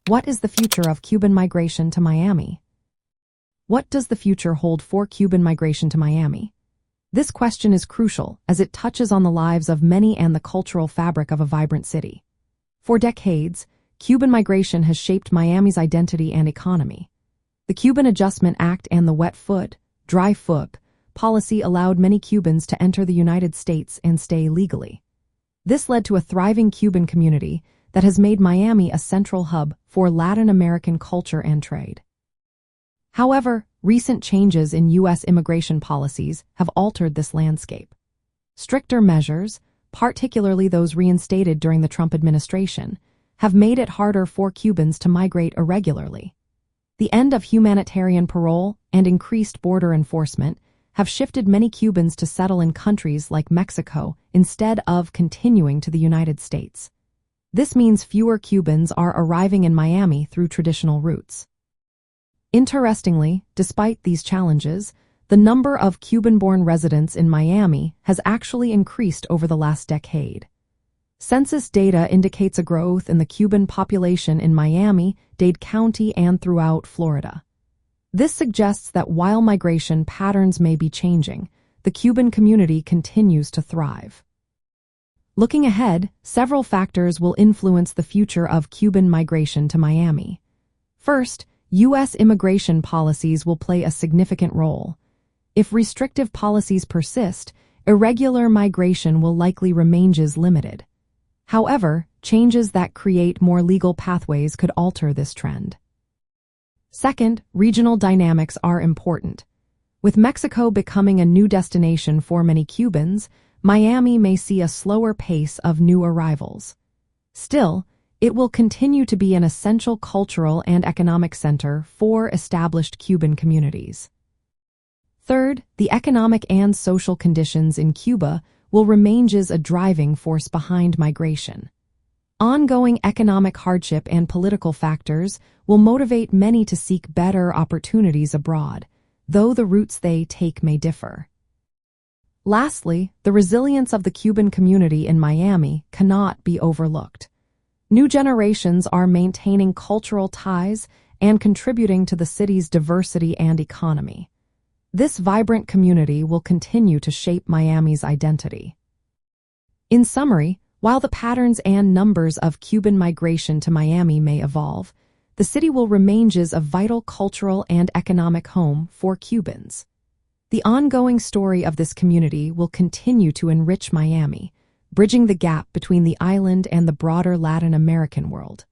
What is the future of Cuban migration to Miami? What does the future hold for Cuban migration to Miami? This question is crucial as it touches on the lives of many and the cultural fabric of a vibrant city. For decades, Cuban migration has shaped Miami's identity and economy. The Cuban Adjustment Act and the wet foot, dry foot policy allowed many Cubans to enter the United States and stay legally. This led to a thriving Cuban community that has made Miami a central hub for Latin American culture and trade. However, recent changes in U.S. immigration policies have altered this landscape. Stricter measures, particularly those reinstated during the Trump administration, have made it harder for Cubans to migrate irregularly. The end of humanitarian parole and increased border enforcement have shifted many Cubans to settle in countries like Mexico instead of continuing to the United States. This means fewer Cubans are arriving in Miami through traditional routes. Interestingly, despite these challenges, the number of Cuban-born residents in Miami has actually increased over the last decade. Census data indicates a growth in the Cuban population in Miami-Dade County and throughout Florida. This suggests that while migration patterns may be changing, the Cuban community continues to thrive. Looking ahead, several factors will influence the future of Cuban migration to Miami. First, U.S. immigration policies will play a significant role. If restrictive policies persist, irregular migration will likely remain limited. However, changes that create more legal pathways could alter this trend. Second, regional dynamics are important. With Mexico becoming a new destination for many Cubans, Miami may see a slower pace of new arrivals. Still, it will continue to be an essential cultural and economic center for established Cuban communities. Third, the economic and social conditions in Cuba will remain as a driving force behind migration. Ongoing economic hardship and political factors will motivate many to seek better opportunities abroad, though the routes they take may differ. Lastly, the resilience of the Cuban community in Miami cannot be overlooked. New generations are maintaining cultural ties and contributing to the city's diversity and economy. This vibrant community will continue to shape Miami's identity. In summary, while the patterns and numbers of Cuban migration to Miami may evolve, the city will remain as a vital cultural and economic home for Cubans. The ongoing story of this community will continue to enrich Miami, bridging the gap between the island and the broader Latin American world.